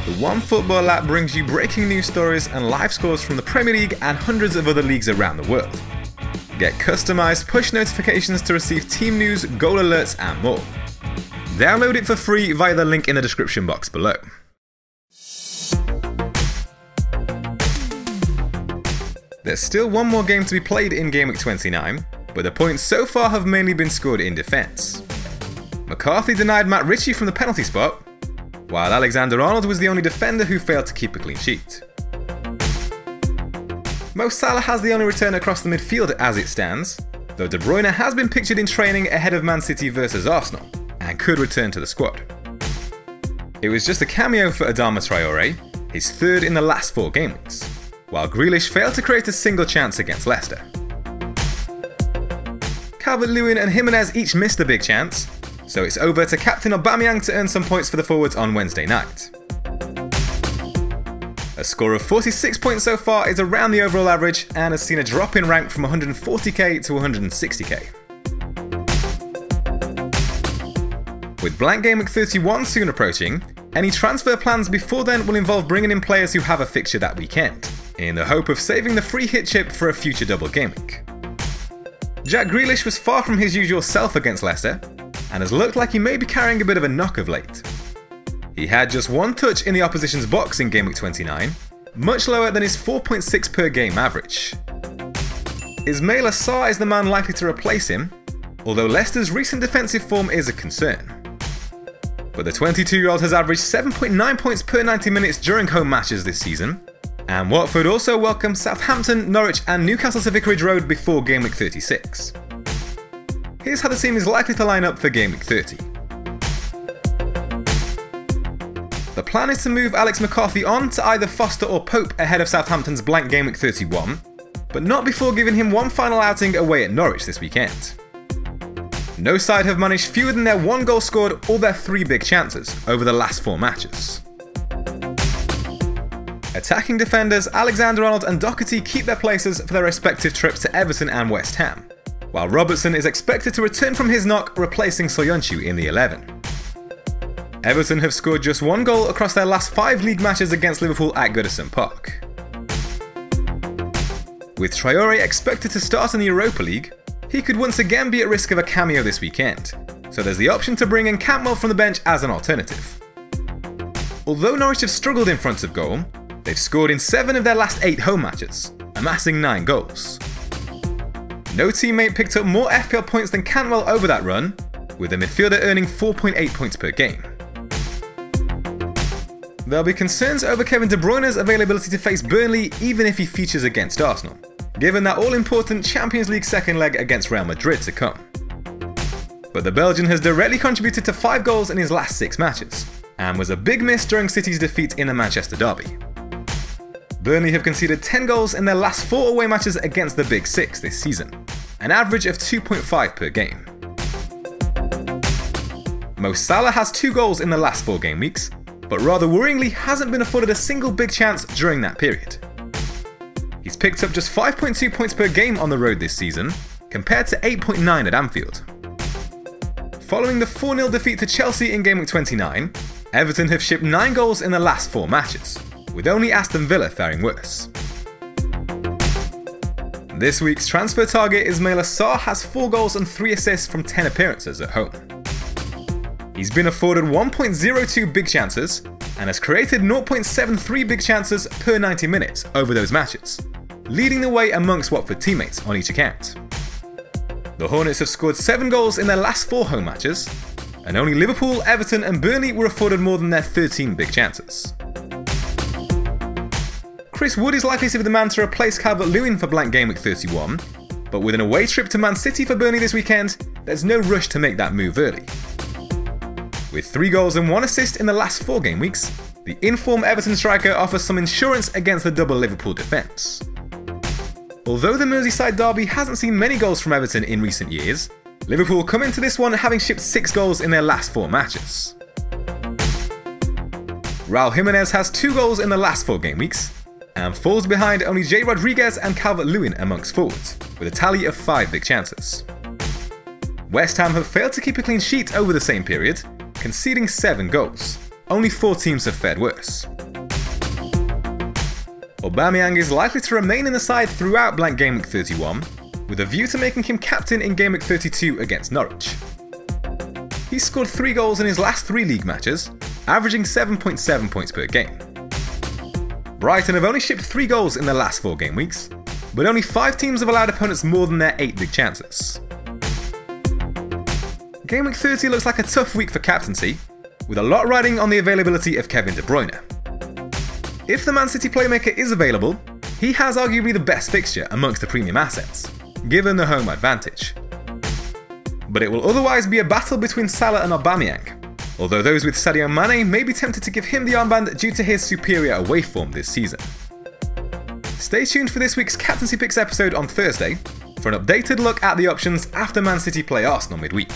The One Football app brings you breaking news stories and live scores from the Premier League and hundreds of other leagues around the world. Get customized push notifications to receive team news, goal alerts and more. Download it for free via the link in the description box below. There's still one more game to be played in Game Week 29, but the points so far have mainly been scored in defence. McCarthy denied Matt Ritchie from the penalty spot, while Alexander-Arnold was the only defender who failed to keep a clean sheet. Mo Salah has the only return across the midfield as it stands, though De Bruyne has been pictured in training ahead of Man City vs Arsenal, and could return to the squad. It was just a cameo for Adama Traore, his third in the last 4 game weeks, while Grealish failed to create a single chance against Leicester. Calvert-Lewin and Jiménez each missed a big chance, so it's over to captain Aubameyang to earn some points for the forwards on Wednesday night. A score of 46 points so far is around the overall average and has seen a drop in rank from 140k to 160k. With Blank Gameweek 31 soon approaching, any transfer plans before then will involve bringing in players who have a fixture that weekend, in the hope of saving the free hit chip for a future double game week. Jack Grealish was far from his usual self against Leicester, and has looked like he may be carrying a bit of a knock of late. He had just 1 touch in the opposition's box in Game Week 29, much lower than his 4.6 per game average. Ismaila Sarr is the man likely to replace him, although Leicester's recent defensive form is a concern. But the 22-year-old has averaged 7.9 points per 90 minutes during home matches this season, and Watford also welcomed Southampton, Norwich and Newcastle to Vicarage Road before Game Week 36. Here's how the team is likely to line up for Game Week 30. The plan is to move Alex McCarthy on to either Foster or Pope ahead of Southampton's Blank Gameweek 31, but not before giving him one final outing away at Norwich this weekend. No side have managed fewer than their 1 goal scored or their 3 big chances over the last 4 matches. Attacking defenders Alexander-Arnold and Doherty keep their places for their respective trips to Everton and West Ham, while Robertson is expected to return from his knock, replacing Soyuncu in the 11. Everton have scored just 1 goal across their last 5 league matches against Liverpool at Goodison Park. With Traore expected to start in the Europa League, he could once again be at risk of a cameo this weekend, so there's the option to bring in Cantwell from the bench as an alternative. Although Norwich have struggled in front of goal, they've scored in 7 of their last 8 home matches, amassing 9 goals. No teammate picked up more FPL points than Cantwell over that run, with the midfielder earning 4.8 points per game. There'll be concerns over Kevin De Bruyne's availability to face Burnley even if he features against Arsenal, given that all-important Champions League second leg against Real Madrid to come. But the Belgian has directly contributed to 5 goals in his last 6 matches, and was a big miss during City's defeat in the Manchester derby. Burnley have conceded 10 goals in their last 4 away matches against the Big Six this season, an average of 2.5 per game. Mo Salah has 2 goals in the last 4 game weeks, but rather worryingly hasn't been afforded a single big chance during that period. He's picked up just 5.2 points per game on the road this season, compared to 8.9 at Anfield. Following the 4-0 defeat to Chelsea in Game Week 29, Everton have shipped 9 goals in the last 4 matches, with only Aston Villa faring worse. This week's transfer target Ismaila Sarr has 4 goals and 3 assists from 10 appearances at home. He's been afforded 1.02 big chances and has created 0.73 big chances per 90 minutes over those matches, leading the way amongst Watford teammates on each account. The Hornets have scored 7 goals in their last 4 home matches, and only Liverpool, Everton and Burnley were afforded more than their 13 big chances. Chris Wood is likely to be the man to replace Calvert-Lewin for Blank Gameweek 31, but with an away trip to Man City for Burnley this weekend, there's no rush to make that move early. With 3 goals and 1 assist in the last 4 game weeks, the in-form Everton striker offers some insurance against the double Liverpool defence. Although the Merseyside derby hasn't seen many goals from Everton in recent years, Liverpool come into this one having shipped 6 goals in their last 4 matches. Raul Jiménez has 2 goals in the last 4 game weeks, and falls behind only Jay Rodriguez and Calvert-Lewin amongst forwards, with a tally of 5 big chances. West Ham have failed to keep a clean sheet over the same period, conceding 7 goals. Only 4 teams have fared worse. Aubameyang is likely to remain in the side throughout Blank Gameweek 31, with a view to making him captain in Gameweek 32 against Norwich. He's scored 3 goals in his last 3 league matches, averaging 7.7 points per game. Brighton have only shipped 3 goals in their last 4 game weeks, but only 5 teams have allowed opponents more than their 8 big chances. Gameweek 30 looks like a tough week for captaincy, with a lot riding on the availability of Kevin De Bruyne. If the Man City playmaker is available, he has arguably the best fixture amongst the premium assets, given the home advantage. But it will otherwise be a battle between Salah and Aubameyang, although those with Sadio Mane may be tempted to give him the armband due to his superior away form this season. Stay tuned for this week's Captaincy Picks episode on Thursday for an updated look at the options after Man City play Arsenal midweek.